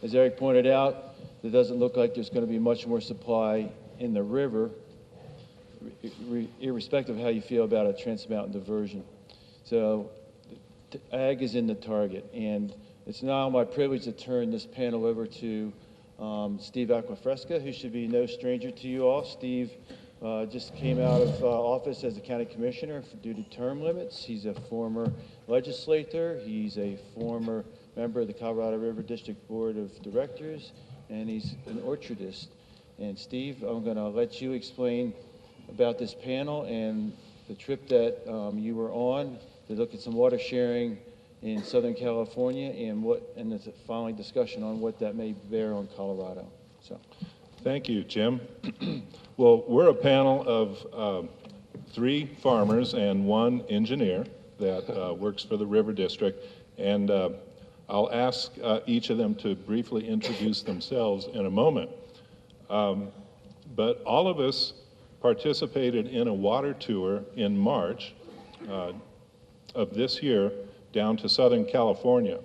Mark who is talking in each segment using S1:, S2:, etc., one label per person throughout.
S1: As Eric pointed out, it doesn't look like there's going to be much more supply in the river, irrespective of how you feel about a Trans-Mountain diversion. So ag is in the target, and it's now my privilege to turn this panel over to Steve Acquafresca, who should be no stranger to you all. Steve just came out of office as a county commissioner due to term limits. He's a former legislator. He's a former member of the Colorado River District Board of Directors, and he's an orchardist. And Steve, I'm going to let you explain about this panel and the trip that you were on to look at some water sharing in Southern California and the following discussion on what that may bear on Colorado. So,
S2: thank you, Jim. Well, we're a panel of 3 farmers and 1 engineer that works for the River District, and I'll ask each of them to briefly introduce themselves in a moment. But all of us participated in a water tour in March of this year down to Southern California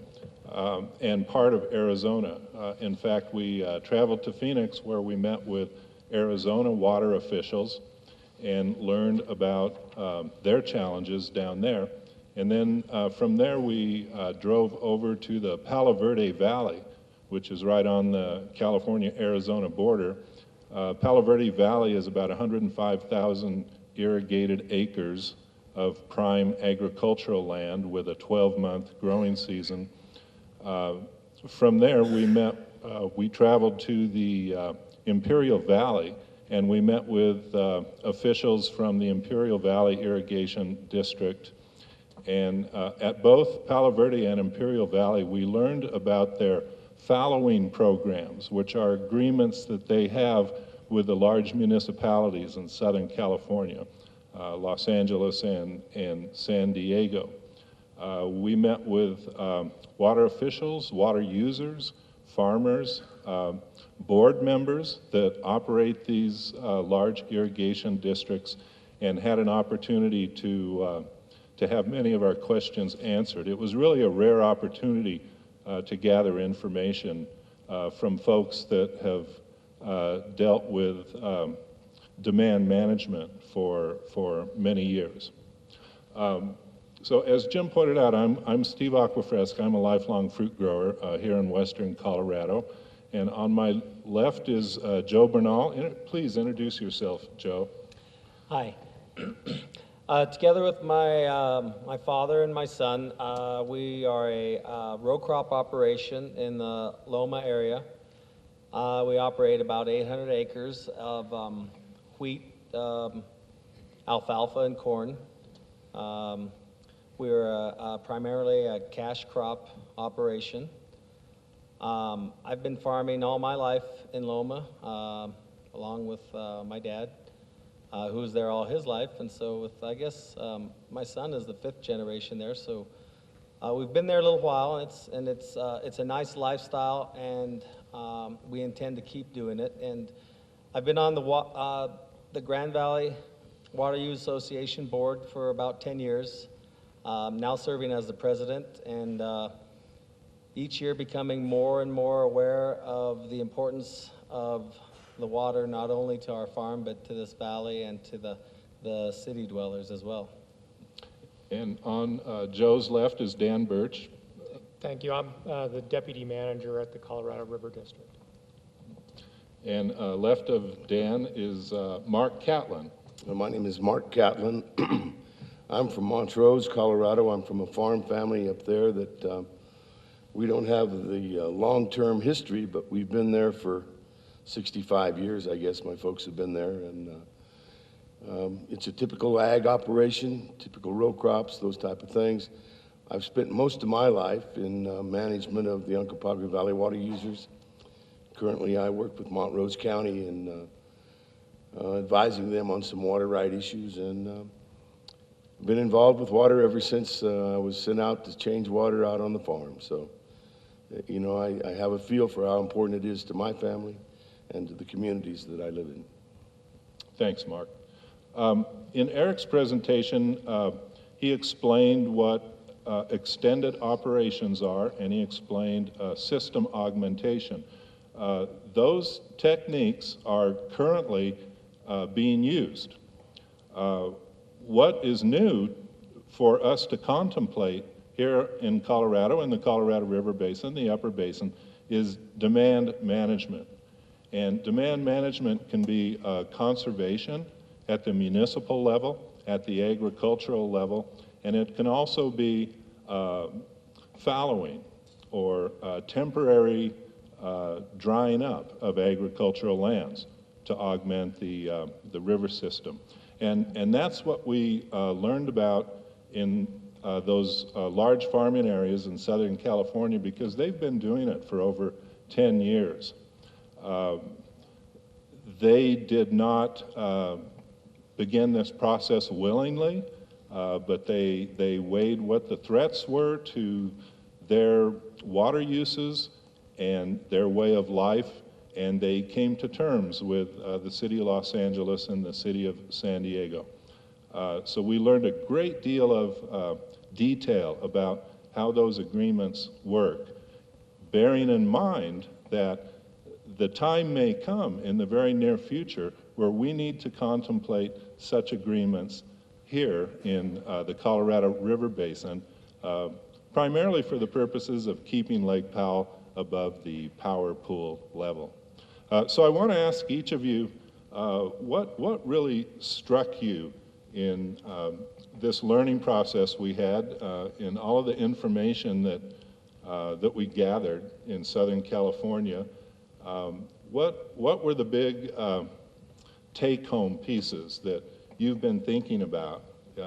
S2: and part of Arizona. In fact, we traveled to Phoenix, where we met with Arizona water officials and learned about their challenges down there. And then from there, we drove over to the Palo Verde Valley, which is right on the California-Arizona border. Palo Verde Valley is about 105,000 irrigated acres of prime agricultural land with a 12-month growing season. From there, we traveled to the Imperial Valley, and we met with officials from the Imperial Valley Irrigation District. And at both Palo Verde and Imperial Valley, we learned about their fallowing programs, which are agreements that they have with the large municipalities in Southern California, Los Angeles and San Diego. We met with water officials, water users, farmers, board members that operate these large irrigation districts, and had an opportunity to have many of our questions answered. It was really a rare opportunity to gather information from folks that have dealt with demand management for many years. So as Jim pointed out, I'm Steve Acquafresca. I'm a lifelong fruit grower here in western Colorado. And on my left is Joe Bernal. Please introduce yourself, Joe.
S3: Hi. Together with my father and my son, we are a row crop operation in the Loma area. We operate about 800 acres of wheat, alfalfa, and corn. We're primarily a cash crop operation. I've been farming all my life in Loma, along with my dad, who was there all his life, and so with, I guess, my son is the 5th generation there, so we've been there a little while, and it's a nice lifestyle, and we intend to keep doing it. And I've been on the Grand Valley Water Use Association board for about 10 years, now serving as the president, and each year becoming more and more aware of the importance of the water, not only to our farm, but to this valley and to the city dwellers as well.
S2: And on Joe's left is Dan Birch.
S4: Thank you. I'm the deputy manager at the Colorado River District.
S2: And left of Dan is Mark Catlin.
S5: My name is Mark Catlin. I'm from Montrose, Colorado. I'm from a farm family up there that we don't have the long-term history, but we've been there for 65 years, I guess. My folks have been there, and it's a typical ag operation, typical row crops, those type of things. I've spent most of my life in management of the Uncompahgre Valley water users. Currently, I work with Montrose County and advising them on some water right issues, and been involved with water ever since I was sent out to change water out on the farm. So, you know, I have a feel for how important it is to my family and to the communities that I live in.
S2: Thanks, Mark. In Eric's presentation, he explained what extended operations are, and he explained system augmentation. Those techniques are currently being used. What is new for us to contemplate here in Colorado, in the Colorado River Basin, the Upper Basin, is demand management. And demand management can be conservation at the municipal level, at the agricultural level, and it can also be fallowing or temporary drying up of agricultural lands to augment the river system. And that's what we learned about in those large farming areas in Southern California, because they've been doing it for over 10 years. They did not begin this process willingly, but they weighed what the threats were to their water uses and their way of life, and they came to terms with the city of Los Angeles and the city of San Diego. So we learned a great deal of detail about how those agreements work, bearing in mind that the time may come in the very near future where we need to contemplate such agreements here in the Colorado River Basin, primarily for the purposes of keeping Lake Powell above the power pool level. So I want to ask each of you, what really struck you in this learning process we had, in all of the information that we gathered in Southern California? What were the big take-home pieces that you've been thinking about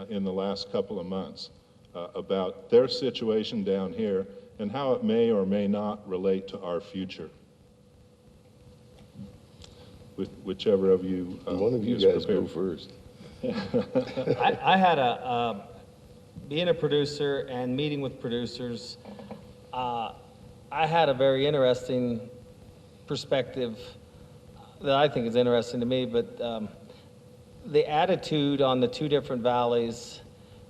S2: in the last couple of months about their situation down here and how it may or may not relate to our future? Whichever of you
S5: One of you
S2: is
S5: guys
S2: prepared.
S5: go first.
S3: I had being a producer and meeting with producers, I had a very interesting perspective that I think is interesting to me, but the attitude on the two different valleys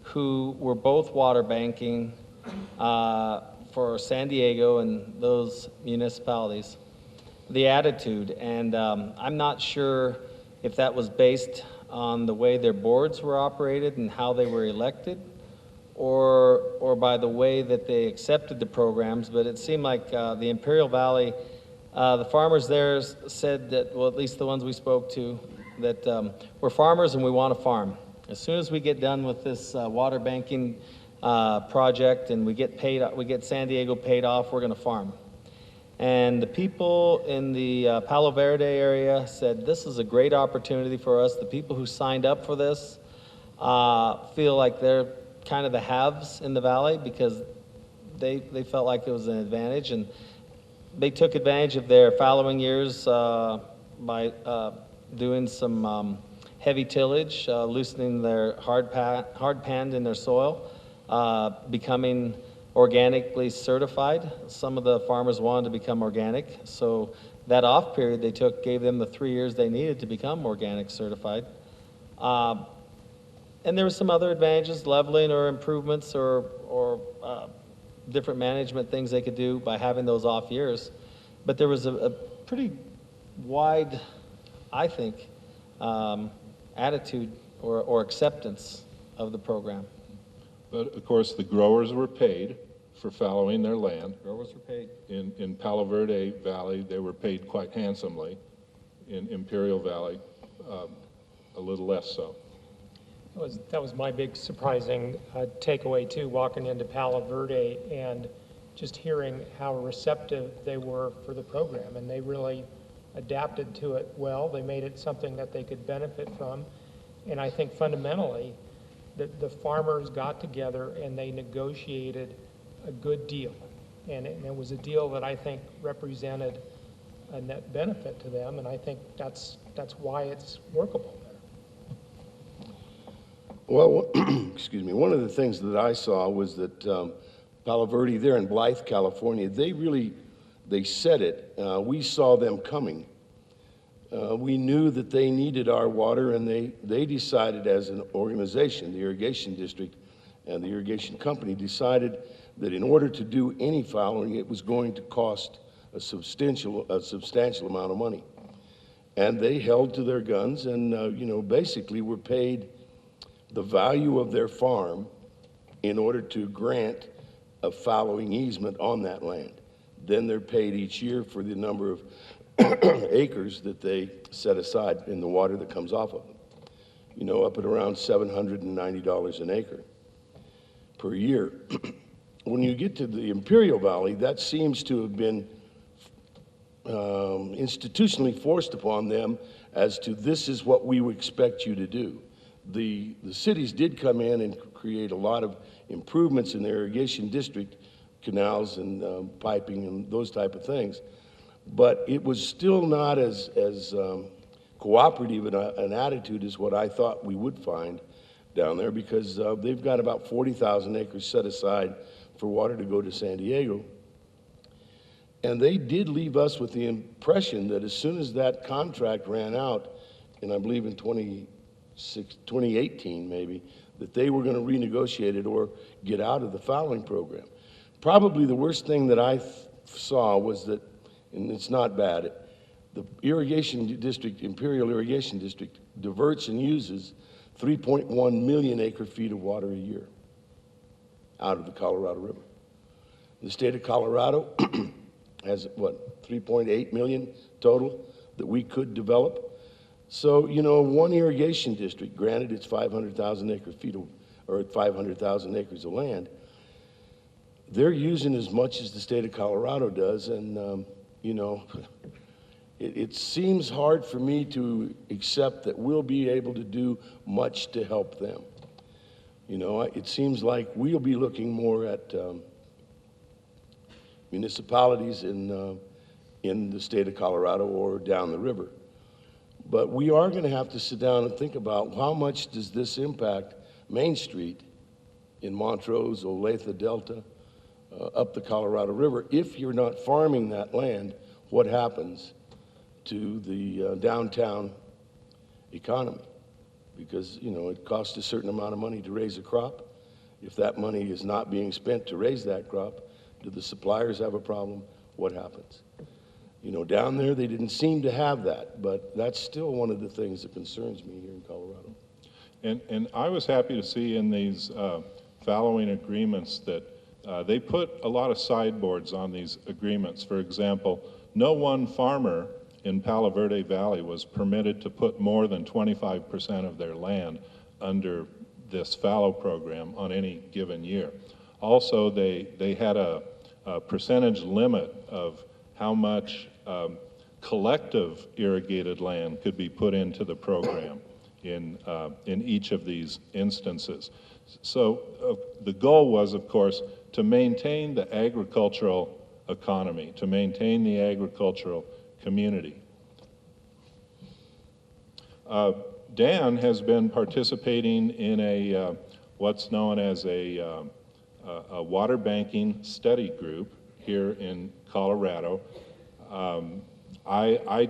S3: who were both water banking for San Diego and those municipalities, the attitude, and I'm not sure if that was based on the way their boards were operated and how they were elected, or by the way that they accepted the programs, but it seemed like the Imperial Valley, the farmers there said that, well, at least the ones we spoke to, that we're farmers and we want to farm. As soon as we get done with this water banking project and we get San Diego paid off, we're going to farm. And the people in the Palo Verde area said, this is a great opportunity for us. The people who signed up for this feel like they're kind of the haves in the valley because they felt like it was an advantage. And they took advantage of their fallowing years by doing some heavy tillage, loosening their hard pan in their soil, becoming organically certified. Some of the farmers wanted to become organic, so that off period they took gave them the 3 years they needed to become organic certified. And there were some other advantages, leveling or improvements or different management things they could do by having those off years. But there was a pretty wide, I think, attitude or acceptance of the program.
S2: But of course, the growers were paid for fallowing their land.
S3: Growers were paid.
S2: In Palo Verde Valley, they were paid quite handsomely. In Imperial Valley, a little less so.
S4: That was my big surprising takeaway too, walking into Palo Verde and just hearing how receptive they were for the program, and they really adapted to it well. They made it something that they could benefit from, and I think fundamentally that the farmers got together and they negotiated a good deal, and it was a deal that I think represented a net benefit to them, and I think that's why it's workable there.
S5: Well, excuse me, one of the things that I saw was that Palo Verde there in Blythe, California, they said it. We saw them coming. We knew that they needed our water, and they decided as an organization, the irrigation district, And the irrigation company decided that in order to do any fallowing, it was going to cost a substantial amount of money. And they held to their guns and, basically were paid the value of their farm in order to grant a fallowing easement on that land. Then they're paid each year for the number of acres that they set aside in the water that comes off of them. Up at around $790 an acre per year. When you get to the Imperial Valley, that seems to have been institutionally forced upon them as to this is what we would expect you to do. The cities did come in and create a lot of improvements in their irrigation district, canals and piping and those type of things, but it was still not as cooperative an attitude as what I thought we would find down there, because they've got about 40,000 acres set aside for water to go to San Diego. And they did leave us with the impression that as soon as that contract ran out, and I believe in 2018 maybe, that they were going to renegotiate it or get out of the fallowing program. Probably the worst thing that I saw was that, and it's not bad, the irrigation district, Imperial Irrigation District, diverts and uses 3.1 million acre feet of water a year out of the Colorado River. The state of Colorado has, 3.8 million total that we could develop. So, one irrigation district, granted it's 500,000 acre feet or 500,000 acres of land, they're using as much as the state of Colorado does, and, it seems hard for me to accept that we'll be able to do much to help them. It seems like we'll be looking more at municipalities in the state of Colorado or down the river. But we are going to have to sit down and think about how much does this impact Main Street in Montrose, Olathe Delta, up the Colorado River. If you're not farming that land, what happens to the downtown economy? Because, it costs a certain amount of money to raise a crop. If that money is not being spent to raise that crop, do the suppliers have a problem? What happens? Down there, they didn't seem to have that, but that's still one of the things that concerns me here in Colorado.
S2: And I was happy to see in these fallowing agreements that they put a lot of sideboards on these agreements. For example, no one farmer in Palo Verde Valley was permitted to put more than 25% of their land under this fallow program on any given year. Also, they had a percentage limit of how much collective irrigated land could be put into the program in each of these instances. So the goal was, of course, to maintain the agricultural economy, to maintain the agricultural community. Dan has been participating in a what's known as a water banking study group here in Colorado. I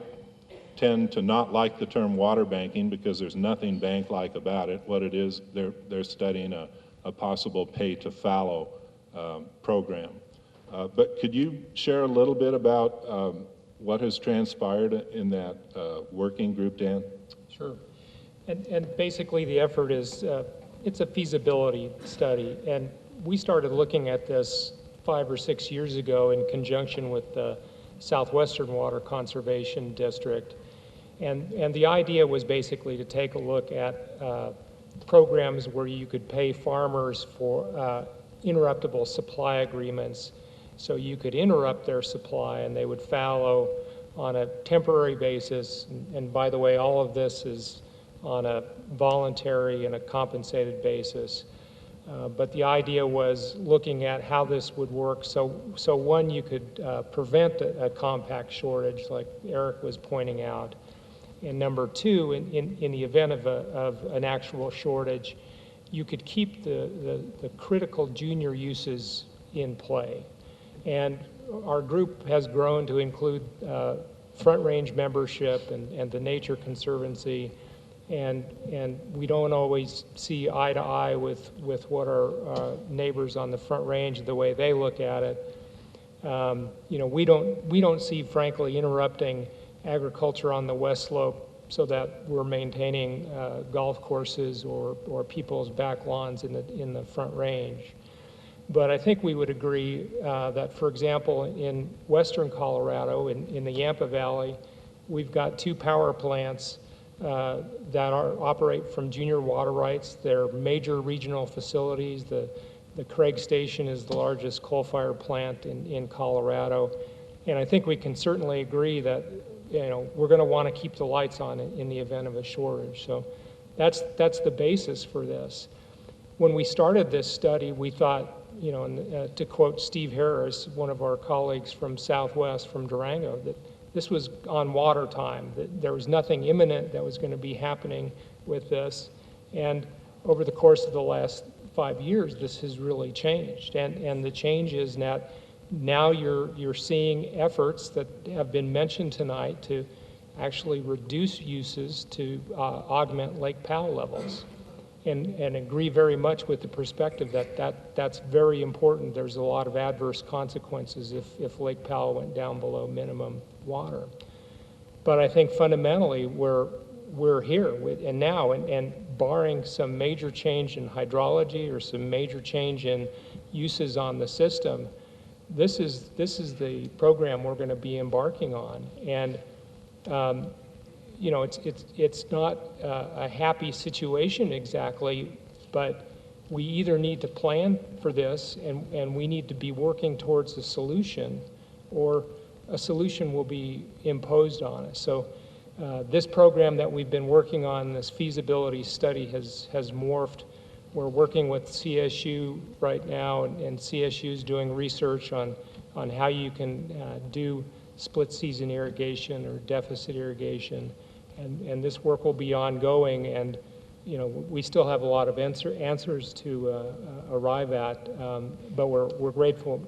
S2: tend to not like the term water banking because there's nothing bank-like about it. What it is, they're studying a possible pay-to-fallow program. But could you share a little bit about what has transpired in that working group, Dan?
S4: Sure. And basically the effort is, it's a feasibility study. And we started looking at this 5 or 6 years ago in conjunction with the Southwestern Water Conservation District. And the idea was basically to take a look at programs where you could pay farmers for interruptible supply agreements. So you could interrupt their supply and they would fallow on a temporary basis. And by the way, all of this is on a voluntary and a compensated basis. But the idea was looking at how this would work. So one, you could prevent a compact shortage like Eric was pointing out. And number two, in the event of an actual shortage, you could keep the critical junior uses in play. And our group has grown to include Front Range membership and the Nature Conservancy. and we don't always see eye to eye with what our neighbors on the Front Range, the way they look at it. You know, we don't see, frankly, interrupting agriculture on the West Slope so that we're maintaining golf courses or people's back lawns in the Front Range. But I think we would agree that, for example, in western Colorado, in the Yampa Valley, we've got 2 power plants that operate from junior water rights. They're major regional facilities. The Craig Station is the largest coal-fired plant in Colorado. And I think we can certainly agree that, you know, we're going to want to keep the lights on in the event of a shortage. So that's the basis for this. When we started this study, we thought, you know, and, to quote Steve Harris, one of our colleagues from Southwest, from Durango, that this was on water time, that there was nothing imminent that was going to be happening with this. And over the course of the last 5 years, this has really changed. And the change is that now you're seeing efforts that have been mentioned tonight to actually reduce uses to augment Lake Powell levels. And agree very much with the perspective that's very important. There's a lot of adverse consequences if Lake Powell went down below minimum water. But I think fundamentally we're here and now, and barring some major change in hydrology or some major change in uses on the system, this is the program we're going to be embarking on. And you know, it's not a happy situation exactly, but we either need to plan for this and we need to be working towards a solution, or a solution will be imposed on us. So this program that we've been working on, this feasibility study, has morphed. We're working with CSU right now, and CSU is doing research on how you can do split season irrigation or deficit irrigation. And this work will be ongoing, and you know, we still have a lot of answers to arrive at, but we're grateful.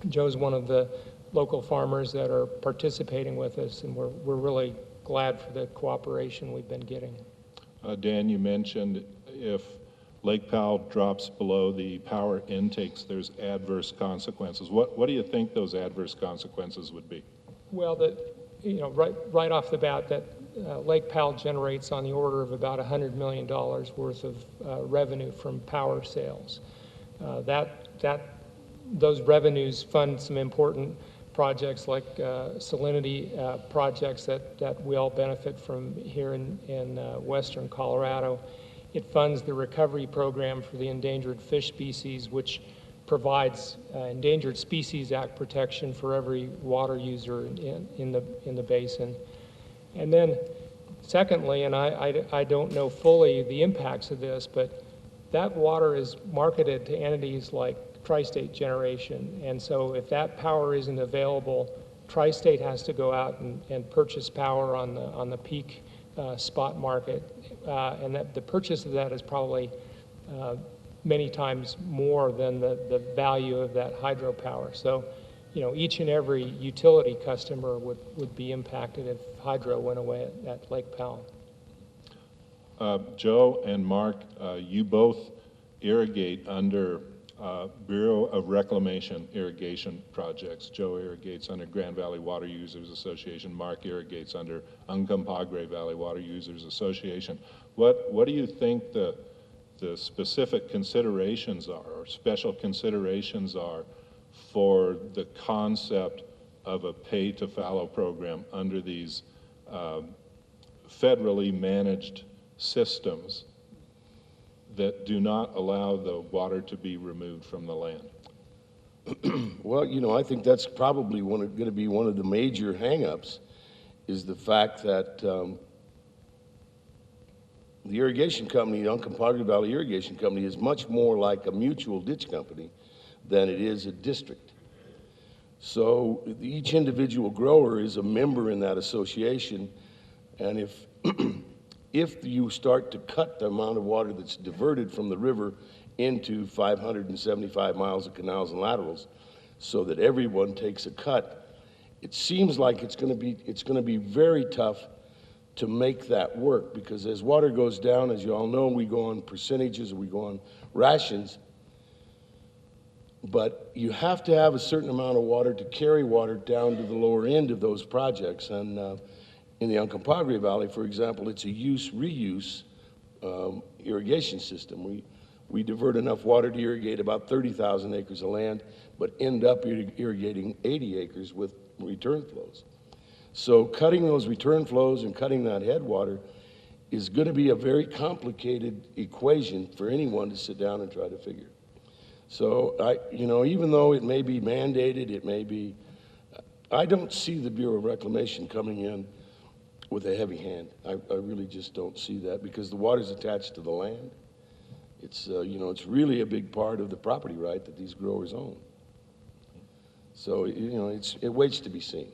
S4: Joe's one of the local farmers that are participating with us, and we're really glad for the cooperation we've been getting.
S2: Dan, you mentioned if Lake Powell drops below the power intakes, there's adverse consequences. What do you think those adverse consequences would be?
S4: Well, you know, right off the bat, that Lake Powell generates on the order of about $100 million worth of revenue from power sales. Those revenues fund some important projects like salinity projects that we all benefit from here in western Colorado. It funds the recovery program for the endangered fish species, which provides Endangered Species Act protection for every water user in the basin. And then secondly, and I don't know fully the impacts of this, but that water is marketed to entities like Tri-State Generation. And so if that power isn't available, Tri-State has to go out and purchase power on the peak spot market. And that the purchase of that is probably many times more than the value of that hydropower. So, you know, each and every utility customer would be impacted if hydro went away at Lake Powell.
S2: Joe and Mark, you both irrigate under Bureau of Reclamation irrigation projects. Joe irrigates under Grand Valley Water Users Association. Mark irrigates under Uncompahgre Valley Water Users Association. What do you think the specific considerations are, or special considerations are, for the concept of a pay-to-fallow program under these federally managed systems that do not allow the water to be removed from the land?
S5: Well, you know, I think that's probably going to be one of the major hangups, is the fact that the irrigation company, the Uncompahgre Valley Irrigation Company, is much more like a mutual ditch company than it is a district. So each individual grower is a member in that association, and if if you start to cut the amount of water that's diverted from the river into 575 miles of canals and laterals, so that everyone takes a cut, it seems like it's going to be very tough to make that work, because as water goes down, as you all know, we go on percentages, we go on rations, but you have to have a certain amount of water to carry water down to the lower end of those projects. And in the Uncompahgre Valley, for example, it's a use-reuse irrigation system. We divert enough water to irrigate about 30,000 acres of land, but end up irrigating 80 acres with return flows. So cutting those return flows and cutting that headwater is going to be a very complicated equation for anyone to sit down and try to figure. So even though it may be mandated, it may be, I don't see the Bureau of Reclamation coming in with a heavy hand. I really just don't see that, because the water's attached to the land. It's, it's really a big part of the property right that these growers own. So, it waits to be seen.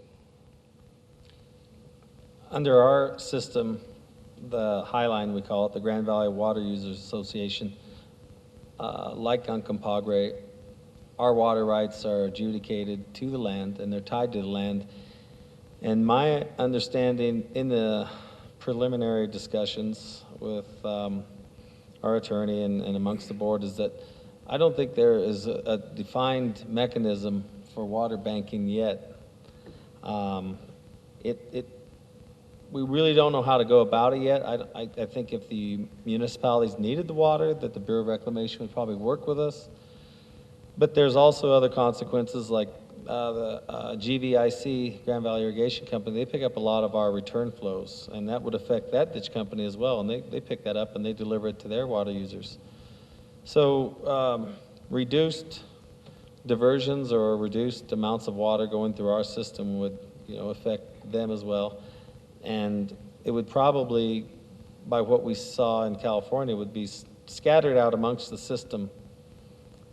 S3: Under our system, the Highline, we call it, the Grand Valley Water Users Association, like Uncompahgre, our water rights are adjudicated to the land, and they're tied to the land. And my understanding in the preliminary discussions with our attorney and amongst the board is that I don't think there is a defined mechanism for water banking yet. We really don't know how to go about it yet. I think if the municipalities needed the water, that the Bureau of Reclamation would probably work with us. But there's also other consequences, like the GVIC, Grand Valley Irrigation Company. They pick up a lot of our return flows, and that would affect that ditch company as well. And they pick that up and they deliver it to their water users. So reduced diversions or reduced amounts of water going through our system would, affect them as well. And it would probably, by what we saw in California, would be scattered out amongst the system.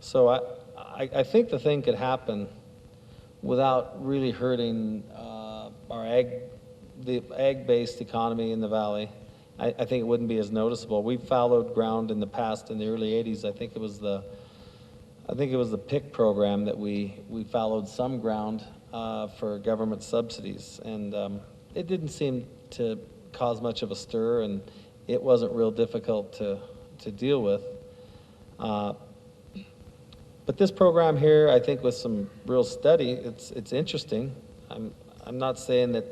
S3: So I think the thing could happen without really hurting the ag-based economy in the valley. I think it wouldn't be as noticeable. We've followed ground in the past, in the early '80s. I think it was the PIC program that we followed some ground for government subsidies, and it didn't seem to cause much of a stir, and it wasn't real difficult to deal with. But this program here, I think with some real study, it's interesting. I'm not saying that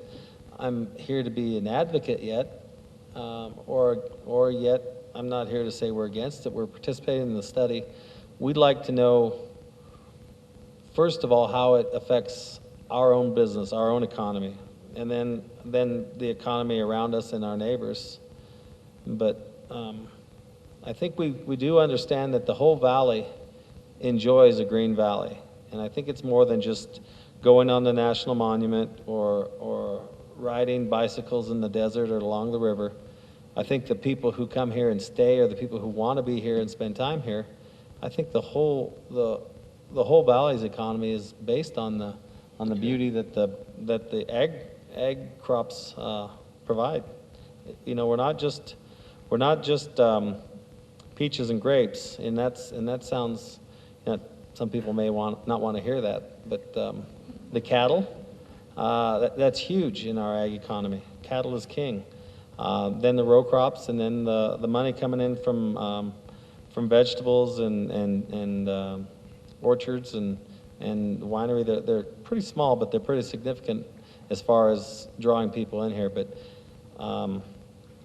S3: I'm here to be an advocate yet, or yet I'm not here to say we're against it. We're participating in the study. We'd like to know, first of all, how it affects our own business, our own economy, and then the economy around us and our neighbors. But I think we do understand that the whole valley enjoys a green valley, and I think it's more than just going on the national monument or riding bicycles in the desert or along the river. I think the people who come here and stay, or the people who want to be here and spend time here, I think the whole valley's economy is based on the beauty that the ag crops provide. We're not just peaches and grapes, and that sounds. Some people may not want to hear that, but the cattle, that's huge in our ag economy. Cattle is king. Then the row crops, and then the money coming in from vegetables and orchards and winery. They're pretty small, but they're pretty significant as far as drawing people in here. But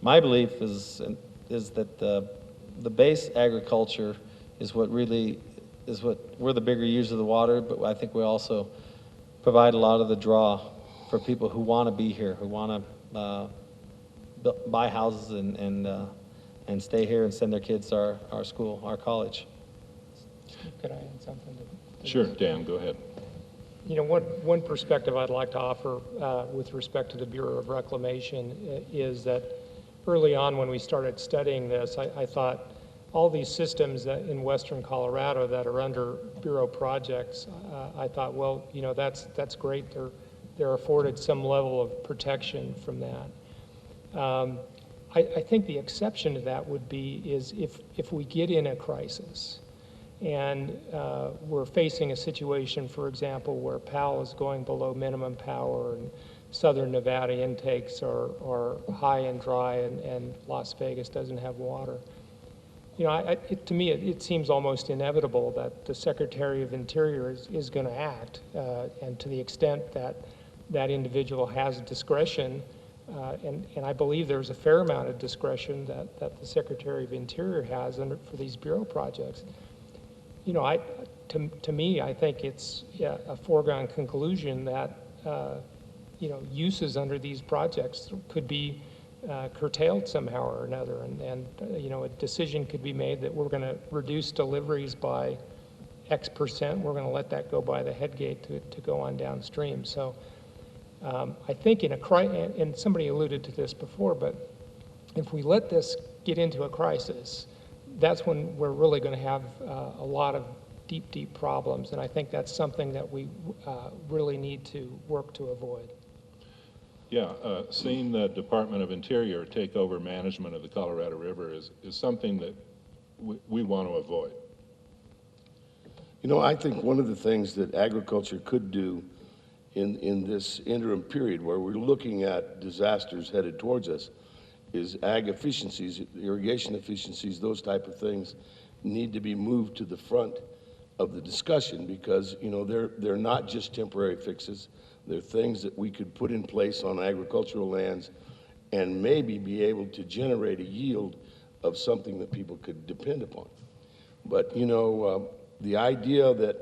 S3: my belief is that the base agriculture is what we're the bigger users of the water, but I think we also provide a lot of the draw for people who want to be here, who want to buy houses and stay here and send their kids to our school, our college.
S4: Could I add something to
S2: Sure, Dan, go ahead.
S4: One perspective I'd like to offer with respect to the Bureau of Reclamation is that early on when we started studying this, I thought all these systems that in western Colorado that are under Bureau projects, I thought, well, that's great. They're afforded some level of protection from that. I think the exception to that would be is if we get in a crisis, And we're facing a situation, for example, where Powell is going below minimum power, and southern Nevada intakes are high and dry, and Las Vegas doesn't have water. You know, to me, it seems almost inevitable that the Secretary of Interior is going to act, and to the extent that that individual has discretion, and I believe there's a fair amount of discretion that the Secretary of Interior has for these bureau projects. You know, to me, I think it's a foregone conclusion that you know, uses under these projects could be curtailed somehow or another, and you know, a decision could be made that we're going to reduce deliveries by X percent. We're going to let that go by the head gate to go on downstream. So I think and somebody alluded to this before, but if we let this get into a crisis, that's when we're really going to have a lot of deep problems, and I think that's something that we really need to work to avoid.
S2: Yeah, seeing the Department of Interior take over management of the Colorado River is something that we want to avoid.
S5: You know, I think one of the things that agriculture could do in this interim period where we're looking at disasters headed towards us is ag efficiencies, irrigation efficiencies, those type of things need to be moved to the front of the discussion, because, you know, they're not just temporary fixes. They're things that we could put in place on agricultural lands and maybe be able to generate a yield of something that people could depend upon. But, you know, the idea that,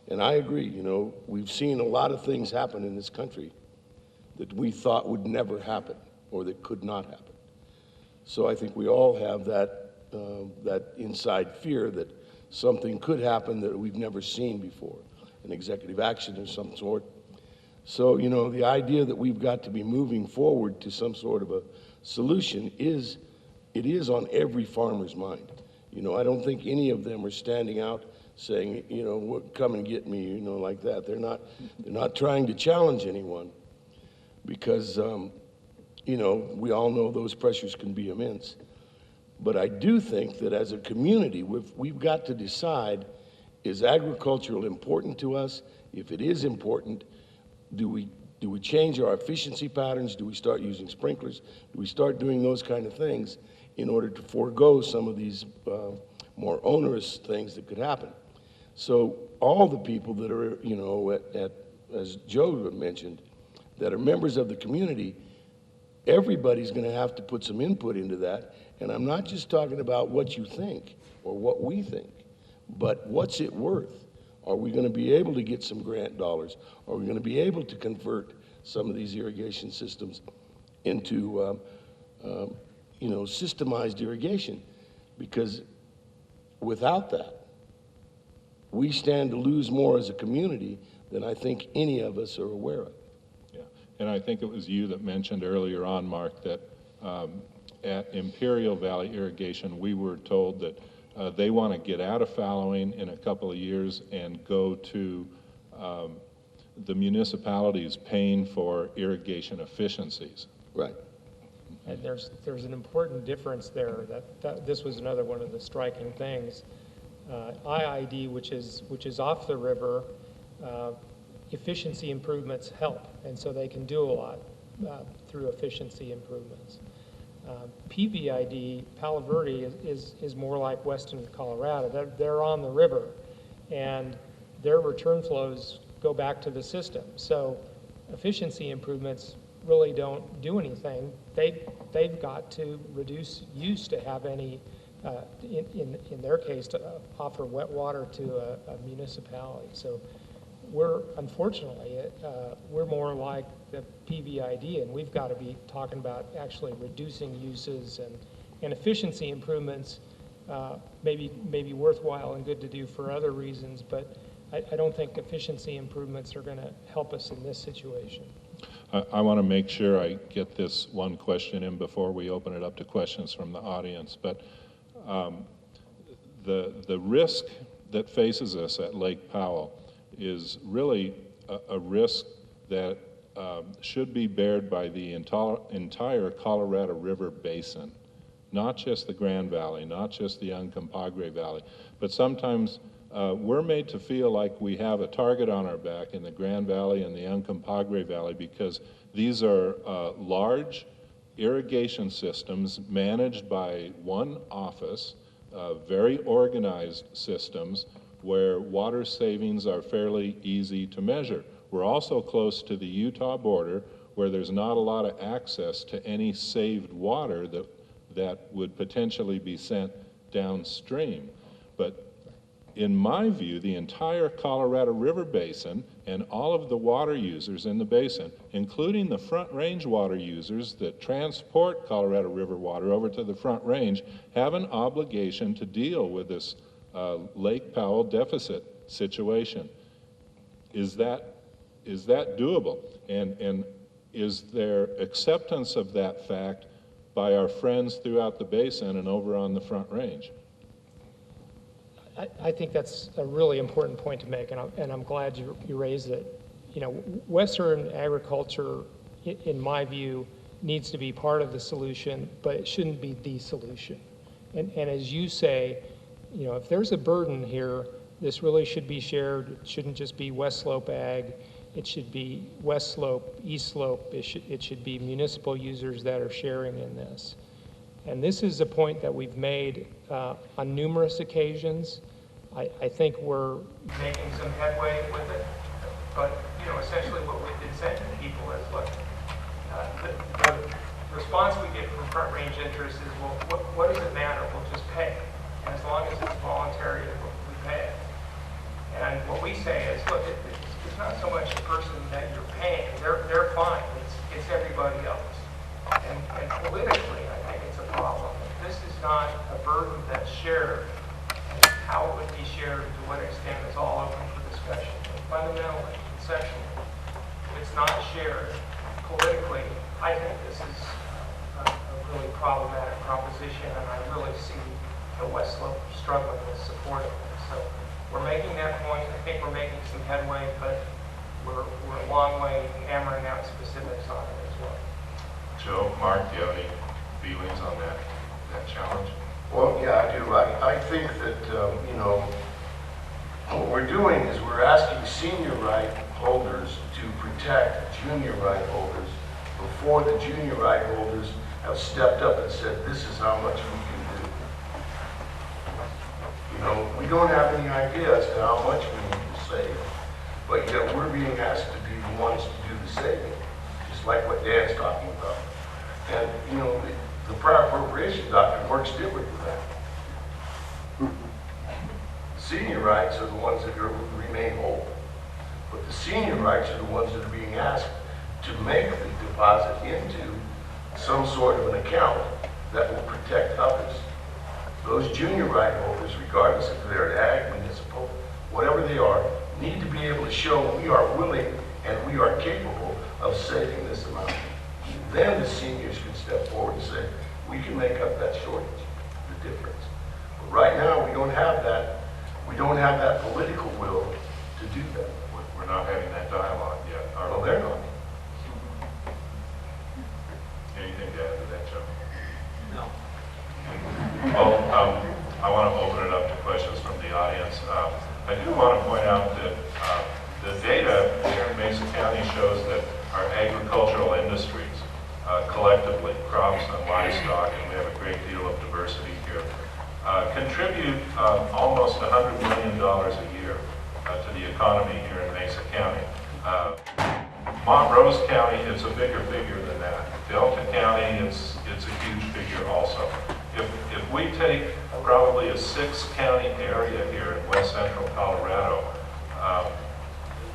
S5: and I agree, you know, we've seen a lot of things happen in this country that we thought would never happen or that could not happen. So I think we all have that inside fear that something could happen that we've never seen before, an executive action of some sort. So, you know, the idea that we've got to be moving forward to some sort of a solution is on every farmer's mind. You know, I don't think any of them are standing out saying, you know, come and get me, you know, like that. They're not trying to challenge anyone, because, you know, we all know those pressures can be immense. But I do think that as a community, we've got to decide, is agricultural important to us? If it is important, do we change our efficiency patterns? Do we start using sprinklers? Do we start doing those kind of things in order to forego some of these more onerous things that could happen? So all the people that are, you know, as Joe mentioned, that are members of the community, everybody's going to have to put some input into that. And I'm not just talking about what you think or what we think, but what's it worth? Are we going to be able to get some grant dollars? Are we going to be able to convert some of these irrigation systems into, you know, systemized irrigation? Because without that, we stand to lose more as a community than I think any of us are aware of.
S2: Yeah, and I think it was you that mentioned earlier on, Mark, that at Imperial Valley Irrigation, we were told that they want to get out of fallowing in a couple of years and go to the municipalities paying for irrigation efficiencies.
S5: Right.
S4: And there's an important difference there. That this was another one of the striking things. IID, which is off the river, efficiency improvements help, and so they can do a lot through efficiency improvements. PVID, Palo Verde, is more like western Colorado. They're on the river, and their return flows go back to the system. So efficiency improvements really don't do anything. They've got to reduce use to have any, in their case, to offer wet water to a municipality. So unfortunately, we're more like the PVID, and we've got to be talking about actually reducing uses, and efficiency improvements may be worthwhile and good to do for other reasons, but I don't think efficiency improvements are going to help us in this situation.
S2: I want to make sure I get this one question in before we open it up to questions from the audience, but the risk that faces us at Lake Powell is really a risk that should be bared by the entire Colorado River Basin, not just the Grand Valley, not just the Uncompahgre Valley, but sometimes we're made to feel like we have a target on our back in the Grand Valley and the Uncompahgre Valley because these are large irrigation systems managed by one office, very organized systems where water savings are fairly easy to measure. We're also close to the Utah border where there's not a lot of access to any saved water that would potentially be sent downstream. But in my view, the entire Colorado River Basin and all of the water users in the basin, including the Front Range water users that transport Colorado River water over to the Front Range, have an obligation to deal with this Lake Powell deficit situation. Is that doable? And is there acceptance of that fact by our friends throughout the basin and over on the Front Range?
S4: I think that's a really important point to make, and I'm glad you raised it. You know, Western agriculture, in my view, needs to be part of the solution, but it shouldn't be the solution. And as you say, you know, if there's a burden here, this really should be shared. It shouldn't just be West Slope Ag. It should be West Slope, East Slope. It should be municipal users that are sharing in this. And this is a point that we've made on numerous occasions. I think we're making some headway with it. But, you know, essentially what we've been saying to people is, look, the response we get from Front Range interests is, well, what does it matter? We'll just pay. And as long as it's voluntary, we pay it. And what we say is, look, it's not so much the person that you're paying. They're fine. It's everybody else. And politically, I think it's a problem. This is not a burden that's shared. How it would be shared, to what extent, is all open for discussion. But fundamentally, conceptually, it's not shared. Politically, I think this is a really problematic proposition, and I really see the West Slope struggling with supporting it. So we're making that point. I think we're making some headway, but we're a long way hammering out specifics on it as well.
S2: Joe, Mark, do you have any feelings on that challenge?
S5: Well, yeah, I do. I think that, you know, what we're doing is we're asking senior right holders to protect junior right holders before the junior right holders have stepped up and said, this is how much we can do. You know, we don't have any idea as to how much we need to save, but yet we're being asked to be the ones to do the saving, just like what Dan's talking about. And, you know, the prior appropriation doctrine works different than that. Senior rights are the ones that remain whole, but the senior rights are the ones that are being asked to make the deposit into some sort of an account that will protect others. Those junior right holders, regardless if they're ag, municipal, whatever they are, need to be able to show we are willing and we are capable of saving this amount. Then the seniors can step forward and say, we can make up that shortage, the difference. But right now, we don't have that. We don't have that political will to do that.
S2: We're not having that dialogue yet.
S5: Well, they're not.
S2: Anything to add to that, Joe?
S3: No.
S2: Well, I want to open it up to questions from the audience. I do want to point out that the data here in Mesa County shows that our agricultural industries, collectively, crops and livestock, and we have a great deal of diversity here, contribute almost $100 million a year to the economy here in Mesa County. Montrose County is a bigger figure than that. Delta County, it's a huge figure also. If we take probably a 6-county area here in west central Colorado,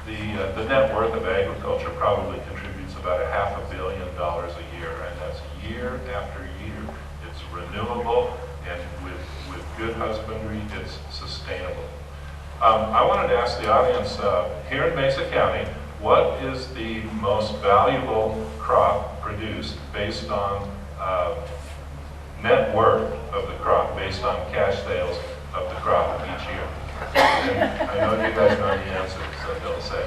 S2: the net worth of agriculture probably contributes about $500 million a year, and that's year after year. It's renewable, and with good husbandry, it's sustainable. I wanted to ask the audience here in Mesa County, what is the most valuable crop produced based on net worth of the crop, based on cash sales of the crop each year? And I know you guys know the answer, so don't say.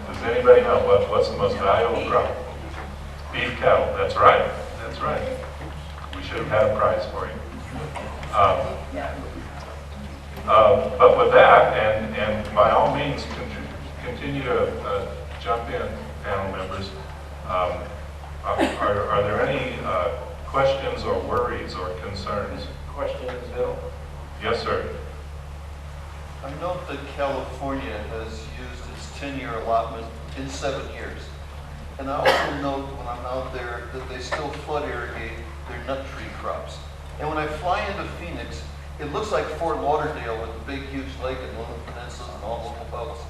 S2: Does anybody know what's the most valuable crop? Beef cattle, that's right, that's right. We should have had a prize for you. But with that, and by all means, continue to jump in, panel members. Are there any questions or worries or concerns?
S6: Question in the middle.
S2: Yes, sir.
S6: I note that California has used its 10-year allotment in 7 years. And I also note when I'm out there that they still flood irrigate their nut tree crops. And when I fly into Phoenix, it looks like Fort Lauderdale with the big, huge lake and Loma Peninsula and all the boats.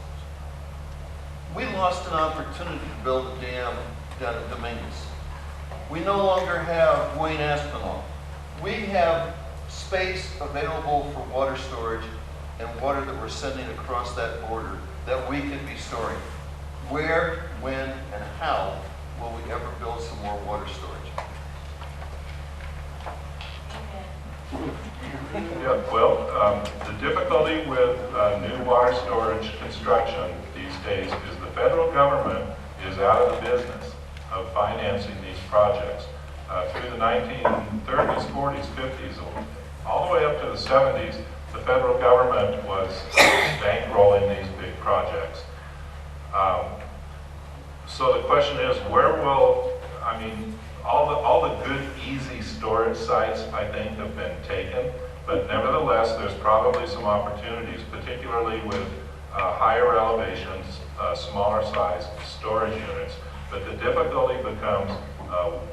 S6: We lost an opportunity to build a dam down at Dominguez. We no longer have Wayne Aspinall. We have space available for water storage and water that we're sending across that border that we could be storing. Where, when, and how will we ever build some more water storage?
S2: Yeah, well, the difficulty with new water storage construction these days is the federal government is out of the business of financing these projects. Through the 1930s, 40s, 50s, all the way up to the 70s, the federal government was bankrolling these big projects. So the question is, where will, I mean, all the good, easy storage sites, I think, have been taken, but nevertheless, there's probably some opportunities, particularly with higher elevations, smaller sized storage units. But the difficulty becomes,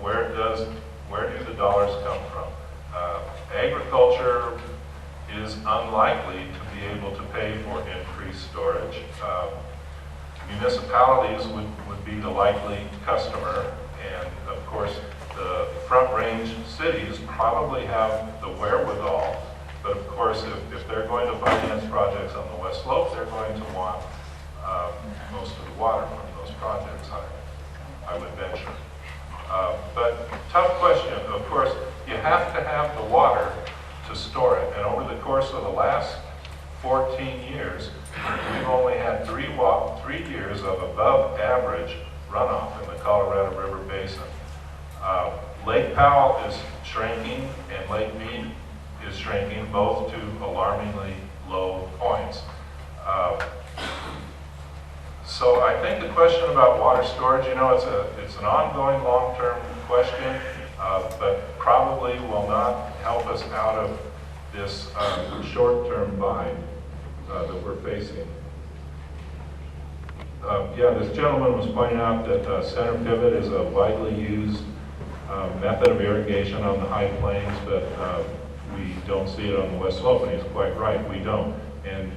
S2: where do the dollars come from? Agriculture is unlikely to be able to pay for increased storage. Municipalities would be the likely customer, and of course, the Front Range cities probably have the wherewithal, but of course, if they're going to finance projects on the West Slope, they're going to want most of the water from those projects, I would venture. But tough question. Of course, you have to have the water to store it, and over the course of the last 14 years, we've only had 3 years of above average runoff in the Colorado River Basin. Lake Powell is shrinking and Lake Mead is shrinking, both to alarmingly low points. So I think the question about water storage, you know, it's an ongoing long-term question, but probably will not help us out of this short-term bind that we're facing. Yeah, this gentleman was pointing out that center pivot is a widely used method of irrigation on the high plains, but we don't see it on the West Slope, and he's quite right, we don't. And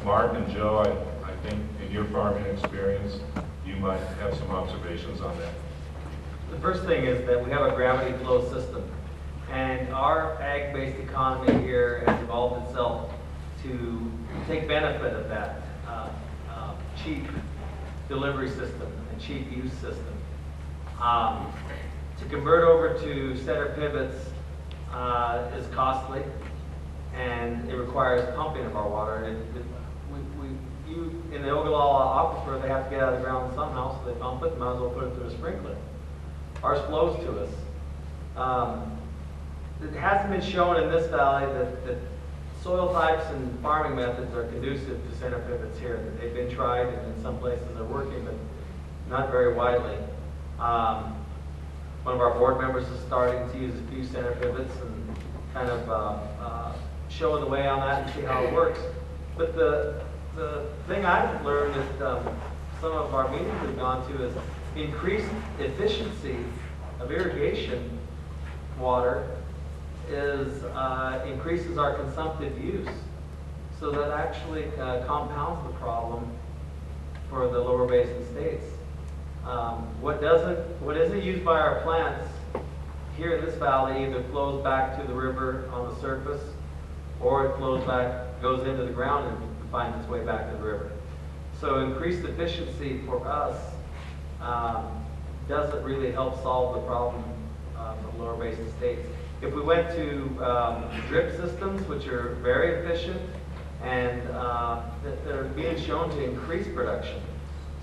S2: Mark and Joe, I think in your farming experience, you might have some observations on that.
S3: The first thing is that we have a gravity flow system, and our ag-based economy here has evolved itself to take benefit of that cheap delivery system and cheap use system. To convert over to center pivots is costly, and it requires pumping of our water. In the Ogallala Aquifer, they have to get out of the ground somehow, so they pump it, might as well put it through a sprinkler. Ours flows to us. It hasn't been shown in this valley that soil types and farming methods are conducive to center pivots here. That they've been tried, and in some places they're working, but not very widely. One of our board members is starting to use a few center pivots and kind of showing the way on that and see how it works. But the thing I've learned at some of our meetings we've gone to is increased efficiency of irrigation water increases our consumptive use. So that actually compounds the problem for the lower basin states. What isn't used by our plants here in this valley either flows back to the river on the surface, or it flows back, goes into the ground and finds its way back to the river. So increased efficiency for us doesn't really help solve the problem of lower basin states. If we went to drip systems, which are very efficient, and they're being shown to increase production.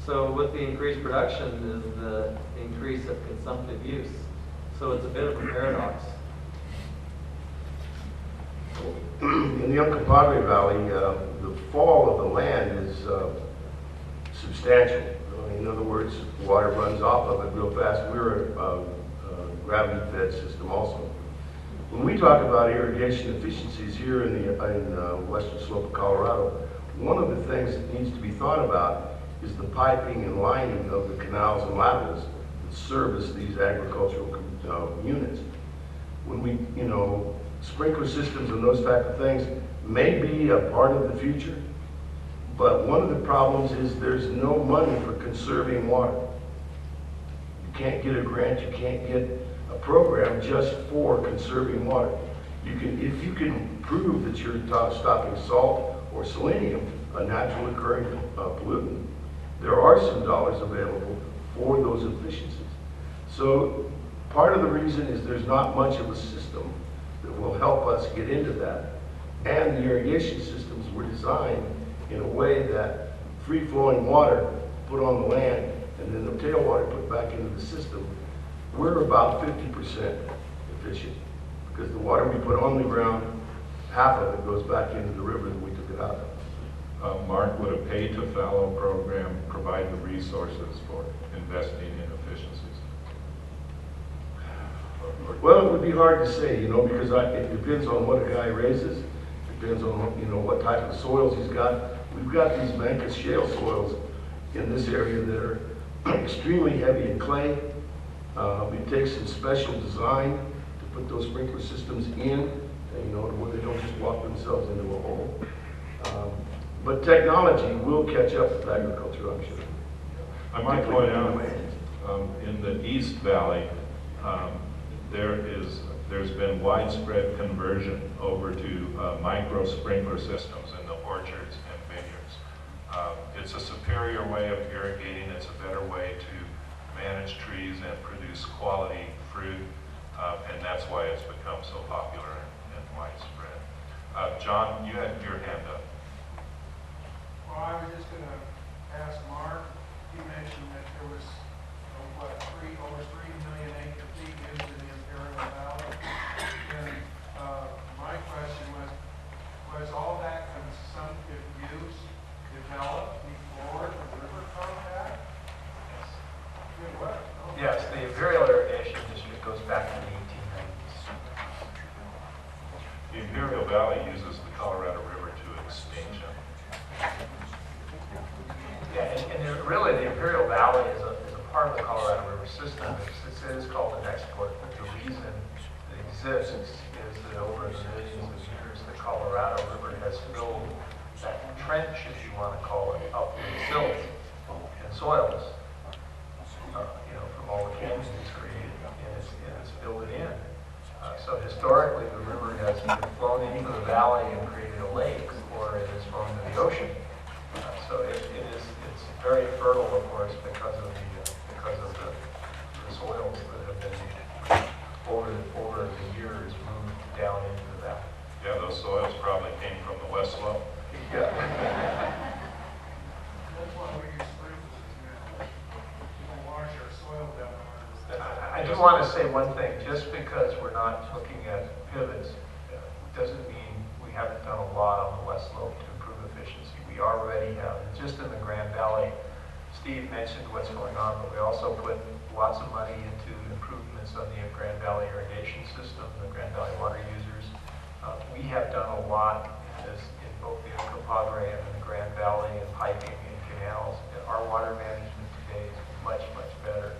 S3: So with the increased production is the increase of consumptive use. So it's a bit of a paradox.
S5: in the Uncompahgre Valley, the fall of the land is substantial. In other words, water runs off of it real fast. We're a gravity-fed system also. When we talk about irrigation efficiencies here in the western slope of Colorado, one of the things that needs to be thought about is the piping and lining of the canals and laterals that service these agricultural units. When we, sprinkler systems and those type of things may be a part of the future, but one of the problems is there's no money for conserving water. You can't get a grant, you can't get a program just for conserving water. If you can prove that you're stopping salt or selenium, a natural occurring pollutant, there are some dollars available for those efficiencies. So part of the reason is there's not much of a system that will help us get into that. And the irrigation systems were designed in a way that free-flowing water put on the land and then the tailwater put back into the system, we're about 50% efficient. Because the water we put on the ground, half of it goes back into the river that we took it out of.
S2: Mark, would a pay-to-fallow program provide the resources for investing in efficiencies?
S5: Well, it would be hard to say, because it depends on what a guy raises. It depends on, what type of soils he's got. We've got these Mancos shale soils in this area that are extremely heavy in clay. It takes some special design to put those sprinkler systems in, where they don't just walk themselves into a hole. But technology will catch up with agriculture, I'm sure.
S2: I might point out, in the East Valley, there's been widespread conversion over to micro sprinkler systems in the orchards and vineyards. It's a superior way of irrigating. It's a better way to manage trees and produce quality fruit, and that's why it's become so popular and widespread. John, you had your hand up.
S7: Well, I was just going to ask Mark, you mentioned that there was, over 3 million acre feet used in the Imperial Valley. And my question was all that consumptive use developed before the river compact? Yes. What? Oh.
S8: Yes, the Imperial Irrigation District goes back to the 1890s.
S2: The Imperial Valley uses the Colorado River to extinction.
S8: Yeah, and really the Imperial Valley is a part of the Colorado River system. It is called an export, but the reason it exists is that over the millions of years, the Colorado River has filled that trench, if you want to call it, up with silt and soils, from all the canyons it's created, and it's filled it in. So historically, the river has been flown into the valley and created a lake, or it has flown to the ocean. So it's very fertile, of course, because of the soils that have been over the years moved down into the valley.
S2: Yeah, those soils probably came from the West Slope.
S8: Yeah.
S7: That's why we use sprinklers now. People wash our soil down.
S8: I do want to say one thing. Just because we're not looking at pivots doesn't mean we haven't done a lot on the West Slope to improve efficiency. We already have. Just in the Grand Valley, Steve mentioned what's going on, but we also put lots of money into improvements on the Grand Valley irrigation system, the Grand Valley water users. We have done a lot in both the Uncompahgre and in the Grand Valley in piping and canals. And our water management today is much, much better.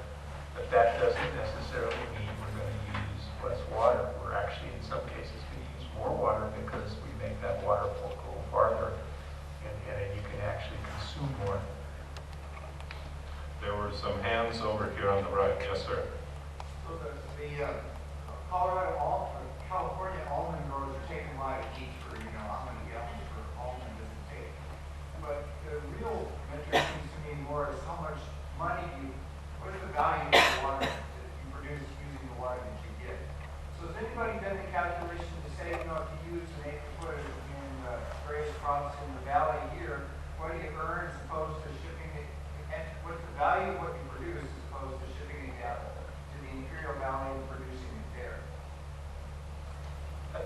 S8: But that doesn't necessarily mean we're going to use less water. We're actually, in some cases, going to use more water because we make that water go farther, and you can actually consume more.
S2: There were some hands over here on the right. Yes, sir.
S9: So the California almond growers are taking a lot of heat for, how many gallons per almond does it take? But the real metric seems to me more is how much money what is the value of the water that you produce using the water that you get? So has anybody done the calculation to say, if you use an acre foot in various crops in the valley here, what do you earn as opposed to shipping it, and what's the value of what you produce as opposed to shipping it out to the Imperial Valley and producing it there?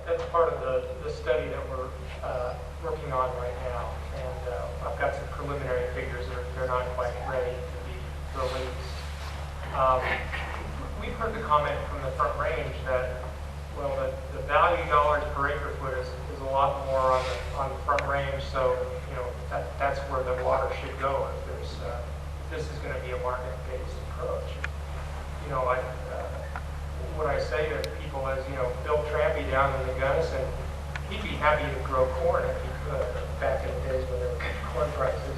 S8: That's a
S4: part of the study that we're working on right now. And I've got some preliminary figures that they're not quite ready to be released. We've heard the comment from the Front Range that, well, the value dollars per acre foot is a lot more on the Front Range, so, you know, that's where the water should go if there's, if this is going to be a market-based approach. You know, what I say to people is, you know, Bill Trampy down in the Gunnison, he'd be happy to grow corn if he could, back in the days when there were corn prices.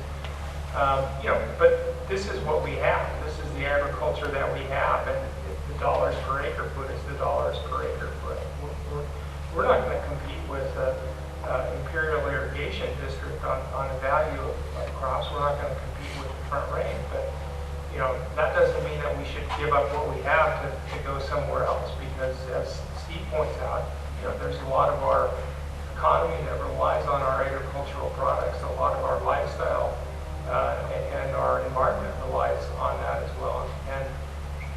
S4: You know, but this is what we have. This is the agriculture that we have, and the dollars per acre foot is the dollars per acre foot. We're not going to compete with Imperial Irrigation District on the value of crops. We're not going to compete with the Front Range, but you know, that doesn't mean that we should give up what we have to go somewhere else, because as Steve points out, you know, there's a lot of our economy that relies on our agricultural products, a lot of our lifestyle and our environment relies on that as well. And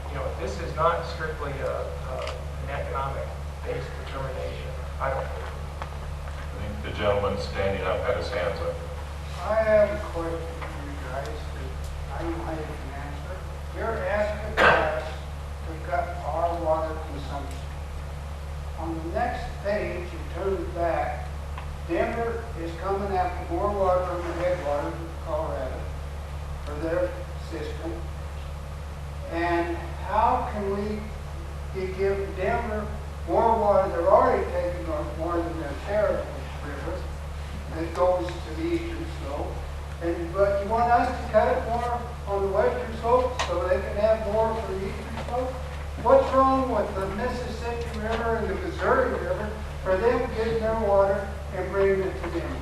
S4: you know, this is not strictly an economic-based determination, I don't think.
S2: I think the gentleman standing up had his hands up.
S9: I have a question for you guys that I might can answer. You're asking us to cut our water consumption. On the next page, you turn back, Denver is coming after more water from the headwaters of Colorado for their system. And how can we give Denver more water? They're already taking more than their share of the river that goes to the eastern slope. But you want us to cut it more on the western slope so they can have more for the eastern slope? What's wrong with the Mississippi River and the Missouri River for them getting their water and bringing it to them?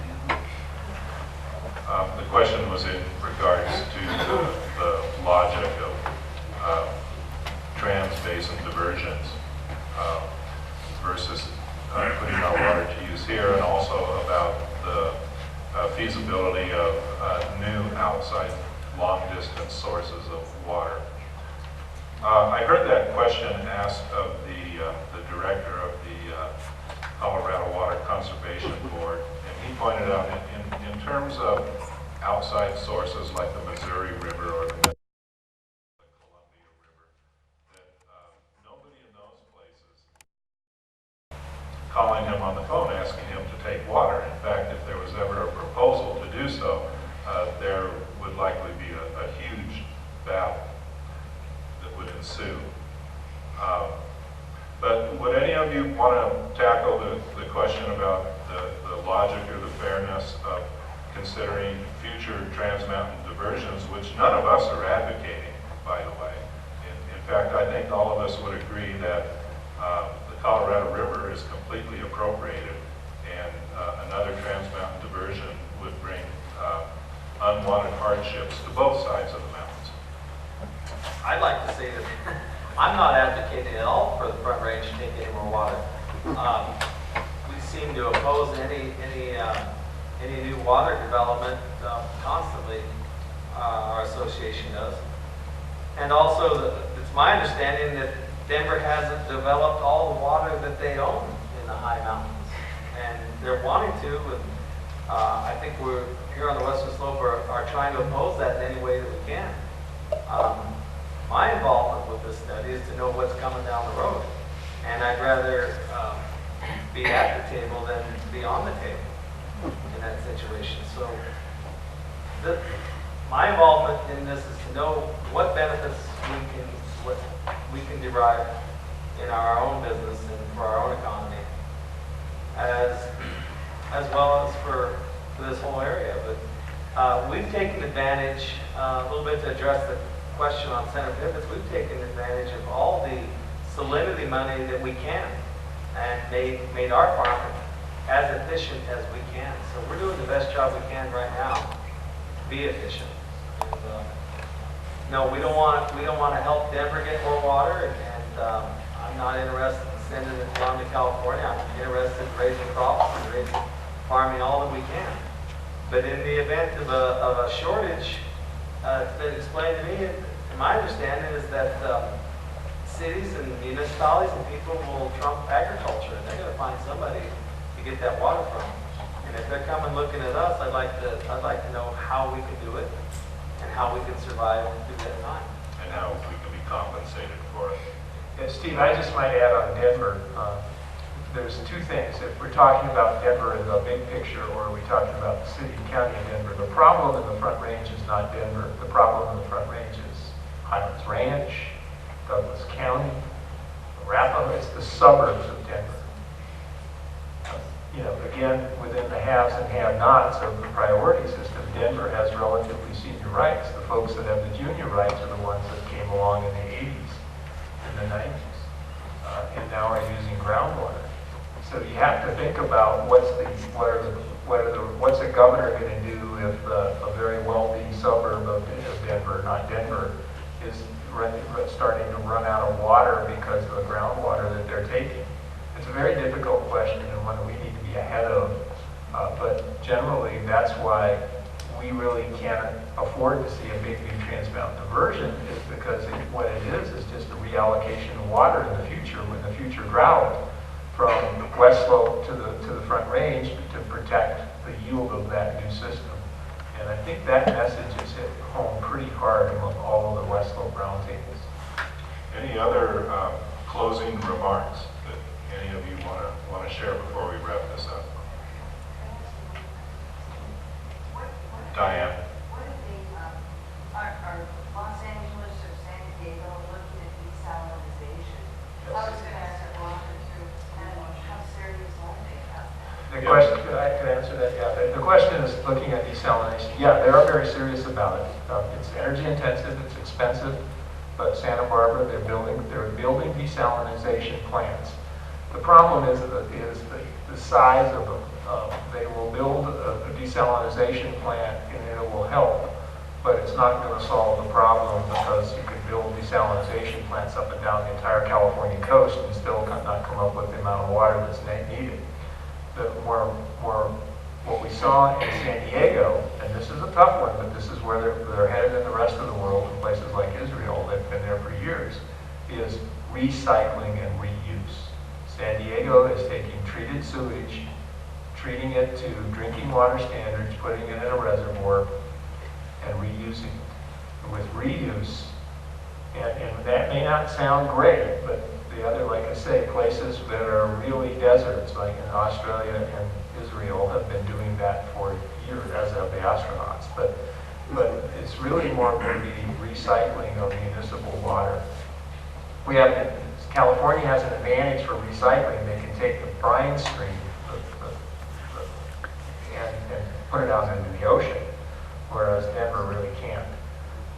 S2: The question was in regards to the logic of trans-basin diversions versus putting our water to use here, and also about the feasibility of new outside long-distance sources of water. I heard that question asked of the director of the Colorado Water Conservation Board, and he pointed out in terms of outside sources like the Missouri River or the Columbia River, that nobody in those places calling him on the phone asking him to take water. In fact, if there was ever a proposal to do so, there would likely be a huge battle that would ensue. But would any of you want to tackle the question about the logic or the fairness of considering future trans-mountain diversions, which none of us are advocating, by the way. In fact, I think all of us would agree that the Colorado River is completely appropriated, and another trans-mountain diversion would bring unwanted hardships to both sides of the mountains.
S3: I'd like to say that I'm not advocating at all for the Front Range to take any more water. We seem to oppose any new water development constantly. Our association does. And also, it's my understanding that Denver hasn't developed all the water that they own in the high mountains, and they're wanting to. And I think we're here on the western slope are trying to oppose that in any way that we can. My involvement with this study is to know what's coming down the road, and I'd rather be at the table than be on the table in that situation. So my involvement in this is to know what benefits we can derive in our own business and for our own economy, as well as for this whole area. But we've taken advantage a little bit to address the question on Senator Pivots. We've taken advantage of all the salinity money that we can and made our farming as efficient as we can. So we're doing the best job we can right now to be efficient. And, no, we don't want to help Denver get more water, and I'm not interested in sending it down to California. I'm interested in raising crops and raising farming all that we can. But in the event of a shortage, it's been explained to me, and my understanding is that cities and municipalities and people will trump agriculture, and they're going to find somebody get that water from. And if they're coming looking at us, I'd like to know how we can do it and how we can survive through that time.
S2: And how we can be compensated for it.
S8: Yeah, Steve, I just might add on Denver, there's two things. If we're talking about Denver in the big picture, or are we talking about the city and county of Denver, the problem in the Front Range is not Denver. The problem in the Front Range is Highlands Ranch, Douglas County, Arapahoe. It's the suburbs of Denver. You know, again, within the haves and have-nots of the priority system, Denver has relatively senior rights. The folks that have the junior rights are the ones that came along in the 80s and the 90s, and now are using groundwater. So you have to think about what's a governor going to do if a very wealthy suburb of Denver, not Denver, is starting to run out of water because of the groundwater that they're taking. It's a very difficult question and one that we need to be ahead of. But generally, that's why we really can't afford to see a big new Trans Mountain diversion, is because what it is just a reallocation of water in the future, when the future drought, from West Slope to the Front Range to protect the yield of that new system. And I think that message is hit home pretty hard among all of the West Slope roundtables.
S2: Any other closing remarks that any of you want to share before we wrap this up? Diane?
S10: What do they, are Los Angeles or San Diego looking at desalinization? How is it going to water through, and how serious are they about that?
S8: The question, I can answer that, yeah. The question is looking at desalination. Yeah, they are very serious about it. It's energy intensive, it's expensive, but Santa Barbara, they're building desalinization plants. The problem is the size of them. They will build a desalinization plant and it will help, but it's not going to solve the problem, because you can build desalinization plants up and down the entire California coast and still not come up with the amount of water that's needed. What we saw in San Diego, and this is a tough one, but this is where they're headed in the rest of the world, in places like Israel, they've been there for years, is recycling and reuse. San Diego is taking treated sewage, treating it to drinking water standards, putting it in a reservoir, and reusing it. With reuse, and that may not sound great, but the other, like I say, places that are really deserts, like in Australia and Israel, have been doing that for years, as have the astronauts. But it's really more going to be recycling of municipal water. California has an advantage for recycling. They can take the brine stream and put it out into the ocean, whereas Denver really can't.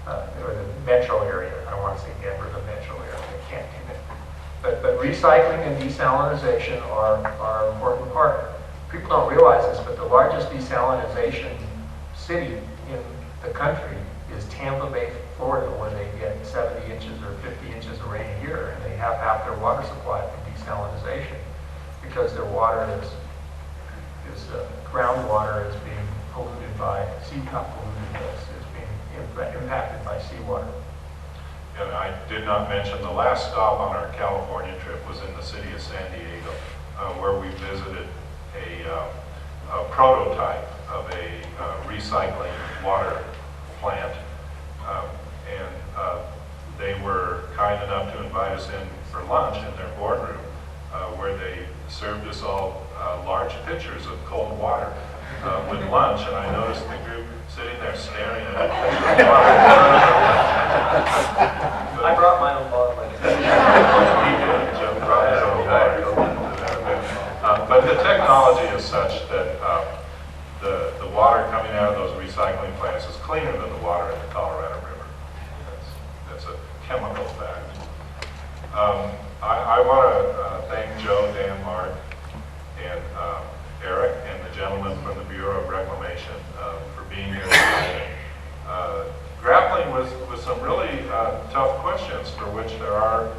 S8: Or the metro area, I don't want to say Denver, the metro area, they can't do that. But recycling and desalinization are an important part. People don't realize this, but the largest desalinization city in the country is Tampa Bay, Florida, where they get 70 inches or 50 inches of rain a year, and they have half their water supply from desalinization, because their water is groundwater is being polluted by, not polluted, but is being impacted by seawater.
S2: And I did not mention the last stop on our California trip was in the city of San Diego, where we visited a prototype of a recycling water plant. They were kind enough to invite us in for lunch in their boardroom, where they served us all large pitchers of cold water with lunch, and I noticed the group sitting there staring at it.
S3: I brought my own bottle.
S2: Joe brought his own water. But the technology is such that the water coming out of those recycling plants is cleaner than the water in the Colorado River. That's a chemical fact. I want to thank Joe, Dan, Mark, and Eric, and the gentleman from the Bureau of Reclamation for being here today. Grappling with some really tough questions for which there are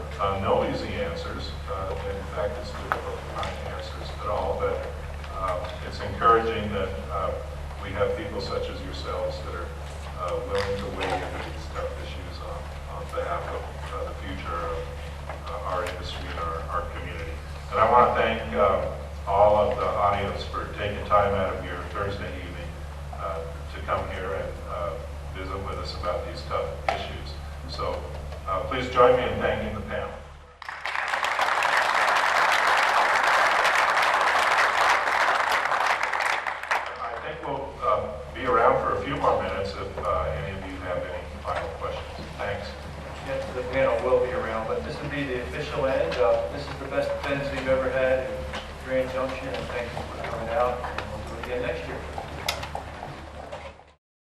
S2: no easy answers. In fact, it's difficult to find answers at all, but it's encouraging that we have people such as yourselves that are willing to weigh into these tough issues on behalf of the future of our industry and our community. And I want to thank all of the audience for taking time out of your Thursday evening to come here and visit with us about these tough issues. So please join me in thanking the panel. I think we'll be around for a few more minutes if any of you have any final questions. Thanks.
S8: Yes, the panel will be around, but this will be the official end. This is the best attendance we've ever had in Grand Junction, and thank you for coming out, and we'll do it again next year.